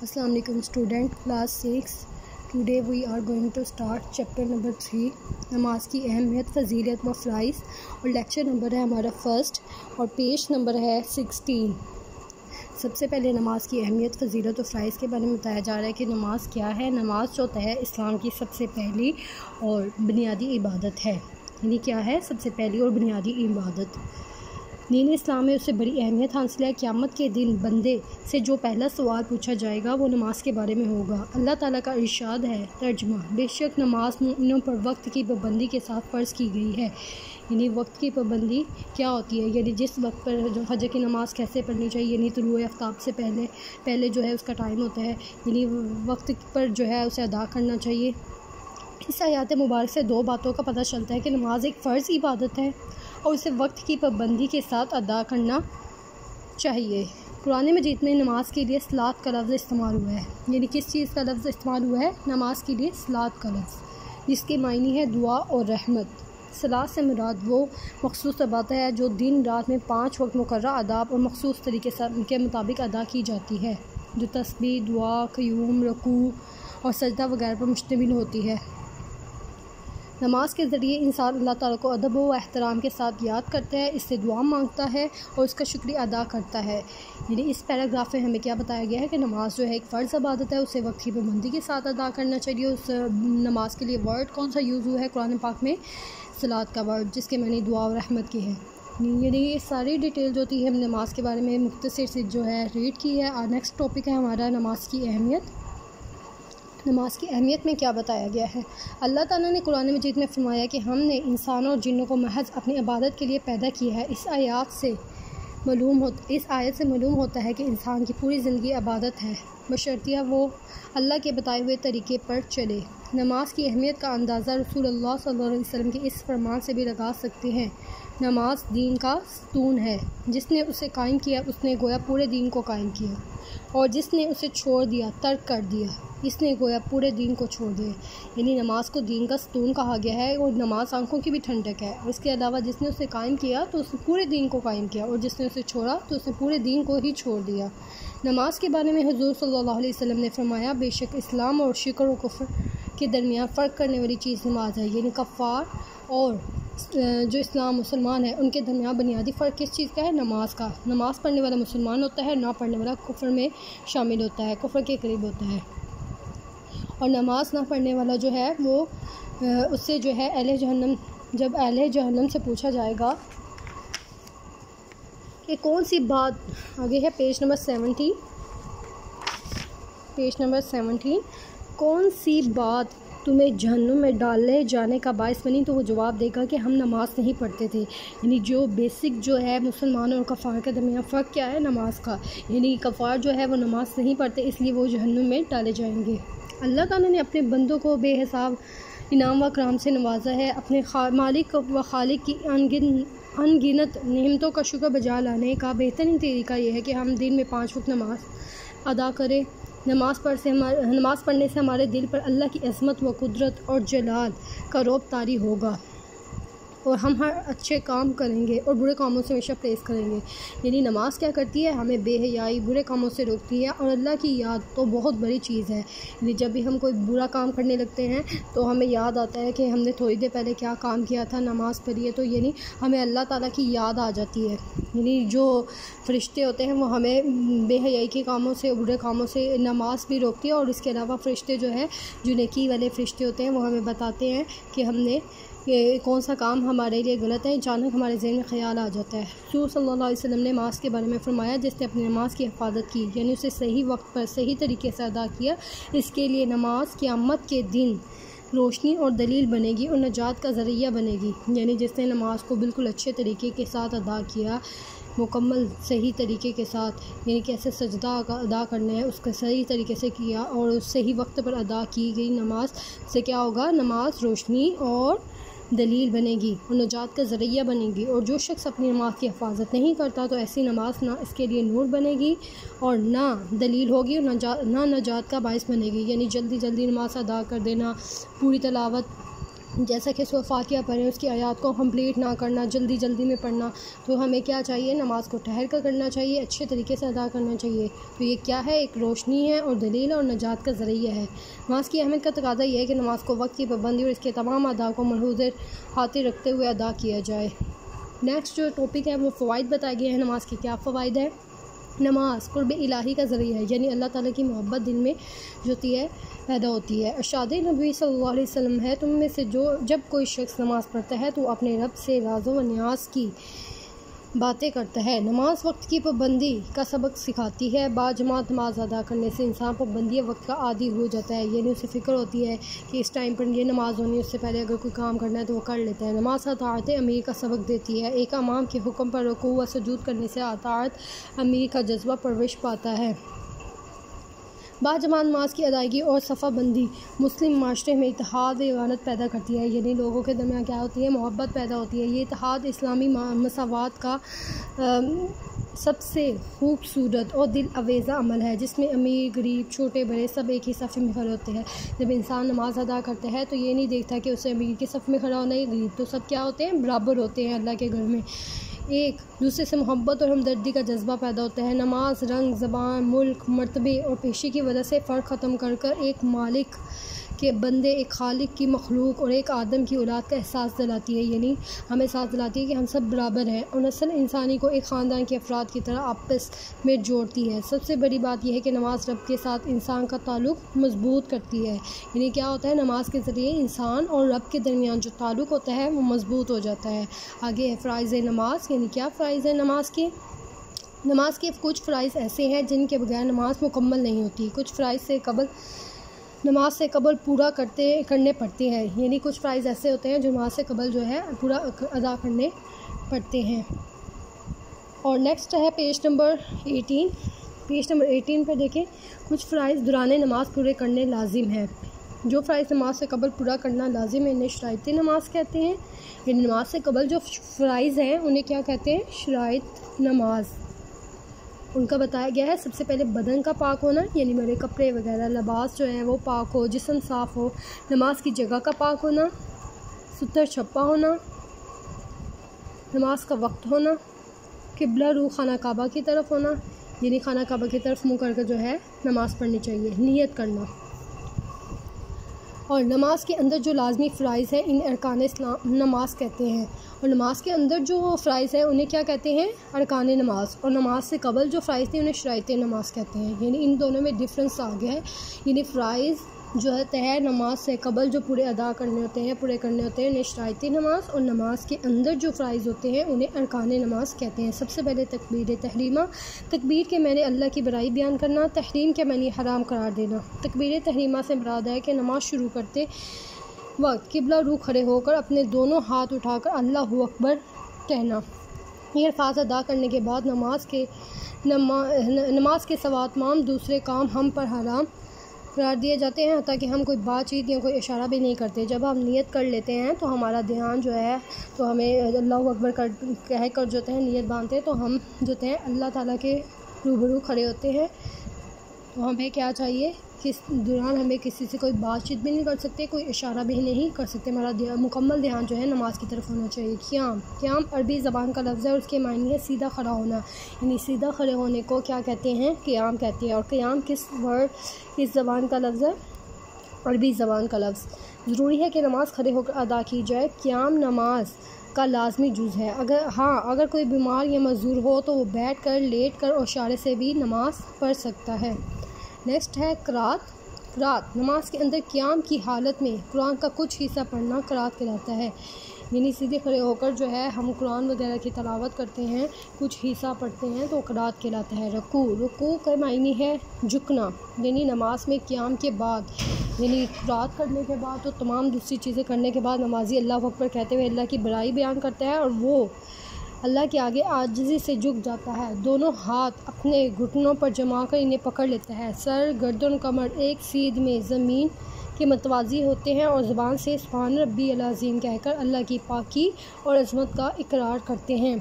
Assalamu alaikum student class 6. Today we are going to start chapter number 3 नमाज की अहमियत फ़जीलत व फ़राइज़ और लेक्चर नंबर है हमारा फर्स्ट और पेज नंबर है 16। सबसे पहले नमाज की अहमियत फ़जीलत और फ़राइज़ के बारे में बताया जा रहा है कि नमाज क्या है। नमाज जो है इस्लाम की सबसे पहली और बुनियादी इबादत है। यानी क्या है? सबसे पहली और बुनियादी इबादत। दीन इस्लाम में उससे बड़ी अहमियत हासिल है। क़यामत के दिन बंदे से जो पहला सवाल पूछा जाएगा वो नमाज के बारे में होगा। अल्लाह ताला का इरशाद है, तर्जुमा, बेशक नमाज मोमिनों पर वक्त की पाबंदी के साथ फ़र्ज़ की गई है। यानी वक्त की पाबंदी क्या होती है? यानी जिस वक्त पर जो फजर की नमाज़ कैसे पढ़नी चाहिए, यानी तुलुए आफ्ताब से पहले जो है उसका टाइम होता है, यानी वक्त पर जो है उसे अदा करना चाहिए। इस आयत मुबारक से दो बातों का पता चलता है कि नमाज एक फ़र्ज़ इबादत है और उसे वक्त की पाबंदी के साथ अदा करना चाहिए। कुरान मजीद में नमाज के लिए सलात का लफ्ज़ इस्तेमाल हुआ है। यानी किस चीज़ का लफ्ज़ इस्तेमाल हुआ है? नमाज के लिए सलात का लफ्ज़, जिसके मायने है दुआ और रहमत। सलात से मुराद वो मखसूस इबादत है जो दिन रात में 5 वक्त मुकर्रर आदाब और मखसूस तरीके के मुताबिक अदा की जाती है, जो तस्बीह, दुआ, क़याम, रुकू और सजदा वगैरह पर मुश्तमिल होती है। नमाज के ज़रिए इंसान अल्लाह ताला को अदब व एहतराम के साथ याद करता है, इससे दुआ मांगता है और उसका शुक्रिया अदा करता है। यानी इस पैराग्राफ में हमें क्या बताया गया है कि नमाज जो है एक फ़र्ज़ इबादत है, उसे वक्त की पाबंदी के साथ अदा करना चाहिए। उस नमाज के लिए वर्ड कौन सा यूज़ हुआ है? कुरान पाक में सलात का वर्ड, जिसके मानी दुआ और रहमत की है। यानी ये सारी डिटेल जो थी हम नमाज के बारे में मुख्तसर से जो है रीड की है। और नेक्स्ट टॉपिक है हमारा नमाज की अहमियत। नमाज की अहमियत में क्या बताया गया है? अल्लाह ताला ने कुरान मजीद में फरमाया कि हमने इंसानों और जिन्नों को महज अपनी इबादत के लिए पैदा किया है। इस आयत से मालूम होता है कि इंसान की पूरी ज़िंदगी इबादत है, बशर्तिया वो अल्लाह के बताए हुए तरीके पर चले। नमाज की अहमियत का अंदाज़ा रसूलुल्लाह सल्लल्लाहु अलैहि वसल्लम के इस फरमान से भी लगा सकते हैं, नमाज दीन का स्तून है। जिसने उसे कायम किया उसने गोया पूरे दीन को कायम किया, और जिसने उसे छोड़ दिया, तर्क कर दिया, इसने गोया पूरे दीन को छोड़ दिया। यानी नमाज को दीन का स्तून कहा गया है और नमाज आंखों की भी ठंडक है। और इसके अलावा जिसने उसे कायम किया तो उसने पूरे दीन को कायम किया, और जिसने उसे छोड़ा तो उसने पूरे दीन को ही छोड़ दिया। नमाज के बारे में हुज़ूर सल्लल्लाहु अलैहि वसल्लम ने फरमाया, बेशक इस्लाम और शिक्र व कुफ्र के दरमियान फ़र्क करने वाली चीज़ नमाज है। यानी कफ़ार और जो इस्लाम मुसलमान है उनके दरमियान बुनियादी फ़र्क किस चीज़ का है? नमाज का। नमाज़ पढ़ने वाला मुसलमान होता है, ना पढ़ने वाला कुफ्र में शामिल होता है, कुफ्र के करीब होता है। और नमाज ना पढ़ने वाला जो है वो उससे जो है अहले जहन्नम, जब अहले जहन्नम से पूछा जाएगा कि कौन सी बात, आगे है पेज नंबर 17, कौन सी बात तुम्हें जहन्नुम में डाले जाने का बायस बनी, तो वो जवाब देगा कि हम नमाज नहीं पढ़ते थे। यानी जो बेसिक जो है मुसलमान और कफ़ार के दरमियान फ़र्क क्या है? नमाज का। यानी कफ़ार जो है वो नमाज नहीं पढ़ते, इसलिए वो जहन्नुम में डाले जाएंगे। अल्लाह ताला ने अपने बंदों को बेहिसाब इनाम व कराम से नवाजा है। अपने मालिक व खालिक की अनगिनत नेमतों का शुक्र बजा लाने का बेहतरीन तरीका यह है कि हम दिन में 5 वक्त नमाज अदा करें। नमाज पढ़ने से हमारे दिल पर अल्लाह की अज़मत व कुदरत और जलाल का रौब तारी होगा, और हम हर अच्छे काम करेंगे और बुरे कामों से हमेशा परहेज़ करेंगे। यानी नमाज क्या करती है? हमें बेहयाई, बुरे कामों से रोकती है, और अल्लाह की याद तो बहुत बड़ी चीज़ है। यानी जब भी हम कोई बुरा काम करने लगते हैं तो हमें याद आता है कि हमने थोड़ी देर पहले क्या काम किया था, नमाज़ पढ़ी है, तो यानी हमें अल्लाह ताला की याद आ जाती है। यानी जो फ़रिश्ते होते हैं वो हमें बेहयाई के कामों से, बुरे कामों से नमाज भी रोकती है, और इसके अलावा फ़रिश्ते जो है, जो नेकी वाले फ़रिश्ते होते हैं, वो हमें बताते हैं कि हमने ये कौन सा काम हमारे लिए गलत है। अचानक हमारे ज़हन में ख़्याल आ जाता है। रसूल सल्लल्लाहु अलैहि वसल्लम ने नमाज के बारे में फरमाया, जिसने अपनी नमाज की हिफाजत की, यानी उसे सही वक्त पर सही तरीके से अदा किया, इसके लिए नमाज क़यामत के दिन रोशनी और दलील बनेगी और नजात का ज़रिया बनेगी। यानी जिसने नमाज को बिल्कुल अच्छे तरीके के साथ अदा किया, मुकम्मल सही तरीके के साथ, यानी कैसे सजदा अदा करना है उसका सही तरीके से किया और सही वक्त पर अदा की गई नमाज से क्या होगा? नमाज रोशनी और दलील बनेगी और नजात का ज़रिया बनेगी। और जो शख्स अपनी नमाज की हिफाजत नहीं करता तो ऐसी नमाज ना इसके लिए नूर बनेगी और ना दलील होगी और ना नजात का बायस बनेगी। यानी जल्दी जल्दी नमाज अदा कर देना, पूरी तलावत जैसा कि सूरह फातिहा पढ़ें, उसकी आयत को कंप्लीट ना करना, जल्दी जल्दी में पढ़ना। तो हमें क्या चाहिए, नमाज़ को ठहर कर करना चाहिए, अच्छे तरीके से अदा करना चाहिए। तो ये क्या है, एक रोशनी है और दलील और नजात का ज़रिया है। नमाज की अहमियत का तकाज़ा यह है कि नमाज को वक्त की पाबंदी और इसके तमाम अदा को मलहूज़ खातिर रखते हुए अदा किया जाए। नेक्स्ट जो टॉपिक है वो फ़वाइद बताए गए हैं। नमाज के क्या फ़वाइद है। नमाज कुर्ब इलाही का ज़रिया है, यानी अल्लाह ताला की मोहब्बत दिल में जो होती है पैदा होती है। इरशाद नबी सल्लल्लाहु अलैहि वसल्लम है, तुम में से जब कोई शख्स नमाज़ पढ़ता है तो अपने रब से राज़ो व न्याज़ की बातें करता है। नमाज वक्त की पाबंदी का सबक सिखाती है। बाजमात नमाज अदा करने से इंसान पाबंदी वक्त का आदी हो जाता है, यानी उसे फ़िक्र होती है कि इस टाइम पर ये नमाज़ होनी, उससे पहले अगर कोई काम करना है तो वो कर लेता है। नमाज अताअत अमीर का सबक देती है। एक इमाम के हुक्म पर रुकू व सुजूद करने से अताअत अमीर का जज्बा परवरिश पाता है। बाजमात नमाज की अदायगी और सफ़ाबंदी मुस्लिम माशरे में इत्तेहाद व इवानत पैदा करती है, यानी लोगों के दरमियान क्या होती है, मोहब्बत पैदा होती है। ये इत्तेहाद इस्लामी मसावात का सबसे खूबसूरत और दिल अवेज़ा अमल है, जिसमें अमीर गरीब छोटे बड़े सब एक ही सफ़ में खड़े होते हैं। जब इंसान नमाज अदा करता है तो ये नहीं देखता कि उसे अमीर के सफ़ में खड़ा होना है, गरीब तो सब क्या होते हैं, बराबर होते हैं अल्लाह के घर में। एक दूसरे से मोहब्बत और हमदर्दी का जज्बा पैदा होता है। नमाज रंग ज़बान मुल्क मर्तबे और पेशी की वजह से फ़र्क ख़त्म कर कर एक मालिक के बंदे, एक खालिक की मखलूक और एक आदम की औलाद का एहसास दिलाती है, यानी हमें एहसास दिलाती है कि हम सब बराबर हैं, और नस्ल इंसानी को एक ख़ानदान के अफराद की तरह आपस में जोड़ती है। सबसे बड़ी बात यह है कि नमाज रब के साथ इंसान का ताल्लुक़ मजबूत करती है, यानी क्या होता है, नमाज के ज़रिए इंसान और रब के दरमियान जो ताल्लुक़ होता है वो मजबूत हो जाता है। आगे है फ़राइज़ नमाज, यानी क्या फ़राइज़ है नमाज के। नमाज के कुछ फ़राइज़ ऐसे हैं जिनके बगैर नमाज मुकम्मल नहीं होती। कुछ फ़राइज़ से कबल नमाज से कबल पूरा करने पड़ते हैं, यानी कुछ फ़राइज़ ऐसे होते हैं जो नमाज से कबल जो है पूरा अदा करने पड़ते हैं। और नेक्स्ट है पेज नंबर 18। पेज नंबर 18 पर देखें, कुछ फ़राइज़ दौरान नमाज पूरे करने लाजिम है। जो फ़राइज़ नमाज से कबल पूरा करना लाजिम है इन्हें शराइत नमाज कहते हैं। यानी नमाज से कबल जो फ़राइज़ हैं उन्हें क्या कहते हैं, शराइत नमाज। उनका बताया गया है, सबसे पहले बदन का पाक होना, यानी मेरे कपड़े वगैरह लिबास जो है वो पाक हो, जिस्म साफ़ हो। नमाज की जगह का पाक होना, सुतर छप्पा होना, नमाज का वक्त होना, किबला रू खाना काबा की तरफ होना, यानी खाना काबा की तरफ मुँह करके जो है नमाज़ पढ़नी चाहिए, नियत करना। और नमाज के अंदर जो लाजमी फ़राइज़ हैं इन अरकान इस्लाम नमाज कहते हैं। और नमाज के अंदर जो फ़राइज़ हैं उन्हें क्या कहते हैं, अरकान नमाज। और नमाज से कबल जो फ़राइज़ थे उन्हें शराइत नमाज कहते हैं, यानी इन दोनों में डिफरेंस आ गया है। यानी फ़राइज़ जो है नमाज से कबल जो पूरे अदा करने होते हैं, पूरे करने होते हैं, उन्हें शराइत नमाज। और नमाज के अंदर जो फ़राइज़ होते हैं उन्हें अरकान नमाज कहते हैं। सबसे पहले तकबीर तहरीमा। तकबीर के मैंने अल्लाह की बड़ाई बयान करना, तहरीम के मैंने हराम करार देना। तकबीर तहरीमा से मुराद है कि नमाज शुरू करते वक्त किबला रू खड़े होकर अपने दोनों हाथ उठाकर अल्लाहु अकबर कहना। ये अल्फाज अदा करने के बाद नमाज के सवा तमाम दूसरे काम हम पर हराम करार दिए जाते हैं, ताकि हम कोई बातचीत या कोई इशारा भी नहीं करते। जब हम नियत कर लेते हैं तो हमारा ध्यान जो है, तो हमें अल्लाहु अकबर कह कर जो है नियत बांधते हैं, तो हम जो है अल्लाह ताला के रूबरू खड़े होते हैं। तो हमें क्या चाहिए, किस दौरान हमें किसी से कोई बातचीत भी नहीं कर सकते, कोई इशारा भी नहीं कर सकते। हमारा मुकम्मल ध्यान जो है नमाज की तरफ होना चाहिए। क़याम अरबी ज़बान का लफ्ज़ है और उसके मायने है सीधा खड़ा होना, यानी सीधा खड़े होने को क्या कहते हैं, क़याम कहते हैं। और क़याम किस ज़बान का लफ्ज़ है, अरबी ज़बान का लफ्ज़। ज़रूरी है कि नमाज खड़े होकर अदा की जाए। क़याम नमाज का लाजमी जुज़ है। अगर कोई बीमार या मजदूर हो तो वो बैठ कर, लेट कर और इशारे से भी नमाज पढ़ सकता है। नेक्स्ट है क़रात। नमाज के अंदर क़याम की हालत में कुरान का कुछ हिस्सा पढ़ना क़रात कहलाता है, यानी सीधे खड़े होकर जो है हम कुरान वगैरह की तिलावत करते हैं, कुछ हिस्सा पढ़ते हैं, तो क़रात कहलाता है। रुकू का मायने है झुकना, यानी नमाज में क़याम के बाद, यानी क़रात करने के बाद तो तमाम दूसरी चीज़ें करने के बाद नमाजी अल्लाहु अकबर कहते हुए अल्लाह की बड़ाई बयान करता है और वो अल्लाह के आगे आजिज़ी से झुक जाता है। दोनों हाथ अपने घुटनों पर जमा कर इन्हें पकड़ लेता है। सर, गर्दन, कमर एक सीध में ज़मीन के मतवाज़ी होते हैं और ज़बान से सुभान रब्बी अल अज़ीम कहकर अल्लाह की पाकी और अज़मत का इकरार करते हैं।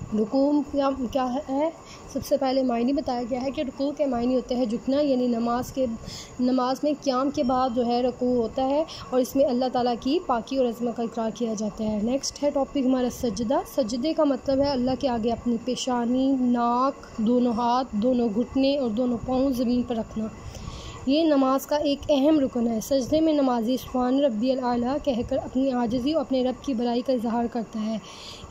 रुकू क्या है, सबसे पहले मायने बताया गया है कि रुकू के मायने होते हैं झुकना, यानी नमाज में क़याम के बाद जो है रुकू होता है और इसमें अल्लाह ताला की पाकी और अज़मत का इकरार किया जाता है। नेक्स्ट है टॉपिक हमारा सजदा। सजदे का मतलब है अल्लाह के आगे अपनी पेशानी, नाक, दोनों हाथ, दोनों घुटने और दोनों पाँव ज़मीन पर रखना। ये नमाज का एक अहम रुकन है। सजदे में नमाजी सुभान रब्बियल आला कहकर अपनी आजिज़ी और अपने रब की बड़ाई का इजहार करता है।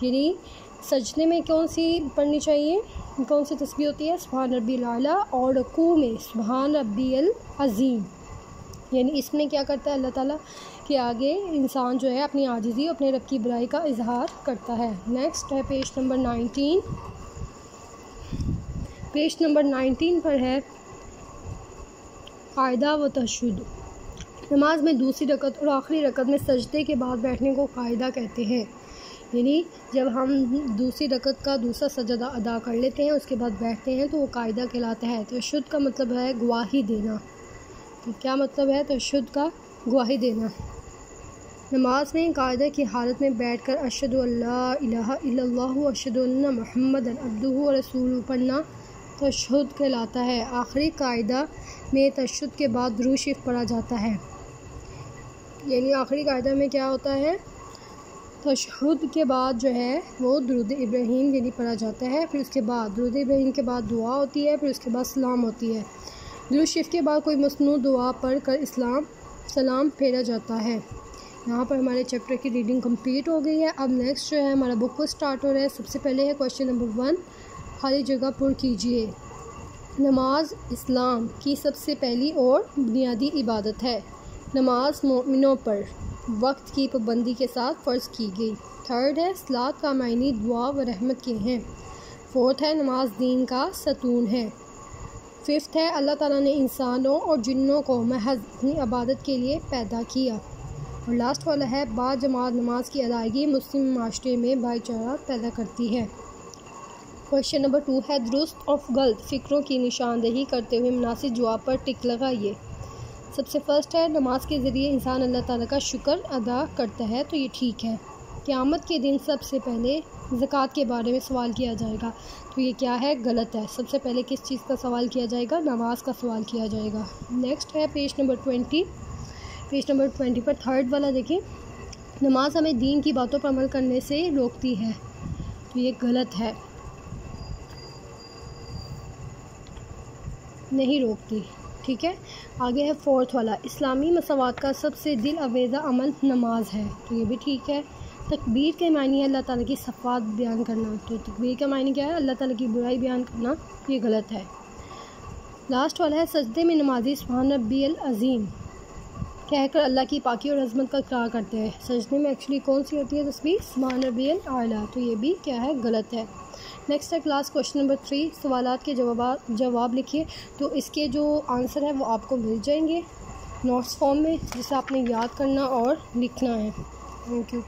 यानी सजदे में कौन सी पढ़नी चाहिए, कौन सी तस्बीह होती है, सुभान रब्बियल आला, और रुकू में सुभान रब्बियल अज़ीम। यानी इसमें क्या करता है, अल्लाह ताला के आगे इंसान जो है अपनी आजिज़ी और अपने रब की बड़ाई का इजहार करता है। नेक्स्ट है पेज नंबर 19। पेज नंबर 19 पर है कायदा व तशहुद। नमाज में दूसरी रकत और आखिरी रकत में सजदे के बाद बैठने को कायदा कहते हैं। यानी जब हम दूसरी रकत का दूसरा सजदा अदा कर लेते हैं उसके बाद बैठते हैं तो वो कायदा कहलाता है। तशहुद का मतलब है गवाही देना। तो क्या मतलब है तशहुद का, गवाही देना। नमाज में कायदा की हालत में बैठकर अशहदु अल्ला इलाहा इल्लल्लाह व अशहदु अन्ना मुहम्मदन अब्दुहु व रसूलुहु पढ़ना तशहुद कहलाता है। आखिरी कायदा में तशहुद के बाद दुरूद शरीफ पढ़ा जाता है। यानी आखिरी कायदा में क्या होता है, तशहुद के बाद जो है वो दुरूद इब्राहीम यानी पढ़ा जाता है। फिर उसके बाद दुरूद इब्राहीम के बाद दुआ होती है, फिर उसके बाद सलाम होती है। दुरूद शरीफ के बाद कोई मसनून दुआ पढ़ कर सलाम फेरा जाता है। यहाँ पर हमारे चैप्टर की रीडिंग कंप्लीट हो गई है। अब नेक्स्ट जो है हमारा बुक को स्टार्ट हो रहा है। सबसे पहले है क्वेश्चन नंबर 1, खाली जगह पुर कीजिए। नमाज इस्लाम की सबसे पहली और बुनियादी इबादत है। नमाज मोमिनों पर वक्त की पाबंदी के साथ फ़र्ज़ की गई। थर्ड है सलात का मायने दुआ व रहमत के हैं। फोर्थ है नमाज दीन का सतून है। फिफ्थ है अल्लाह ताला ने इंसानों और जिन्नों को महज अपनी इबादत के लिए पैदा किया। और लास्ट वाला है बाजमात नमाज की अदायगी मुस्लिम माशरे में भाईचारा पैदा करती है। क्वेश्चन नंबर 2 है दुरुस्त और गलत फ़िक्रों की निशानदेही करते हुए मुनासिब जवाब पर टिक लगाइए। सबसे फर्स्ट है नमाज के ज़रिए इंसान अल्लाह ताला का शुक्र अदा करता है, तो ये ठीक है। क़यामत के दिन सबसे पहले ज़कात के बारे में सवाल किया जाएगा, तो ये क्या है, गलत है। सबसे पहले किस चीज़ का सवाल किया जाएगा, नमाज का सवाल किया जाएगा। नेक्स्ट है पेज नंबर 20। पेज नंबर 20 पर थर्ड वाला देखिए, नमाज हमें दीन की बातों पर अमल करने से रोकती है, तो ये गलत है, नहीं रोकती। ठीक है। आगे है फोर्थ वाला, इस्लामी मसवात का सबसे दिल अवेज़ा अमल नमाज है, तो ये भी ठीक है। तकबीर के मायने है अल्लाह ताला की सफ़ात बयान करना, तो तकबीर का मायने क्या है, अल्लाह ताला की बुराई बयान करना, ये गलत है। लास्ट वाला है सजदे में नमाजी सुभान रब्बियल अज़ीम कहकर अल्लाह की पाकी और अज़मत का इकरार करते हैं। सजदे में एक्चुअली कौन सी होती है तस्बीह, सुभान रब्बियल आला, तो ये भी क्या है, गलत है। नेक्स्ट है क्लास क्वेश्चन नंबर 3, सवालात के जवाब लिखिए। तो इसके जो आंसर है वो आपको मिल जाएंगे नोट्स फॉर्म में, जिसे आपने याद करना और लिखना है। Thank you.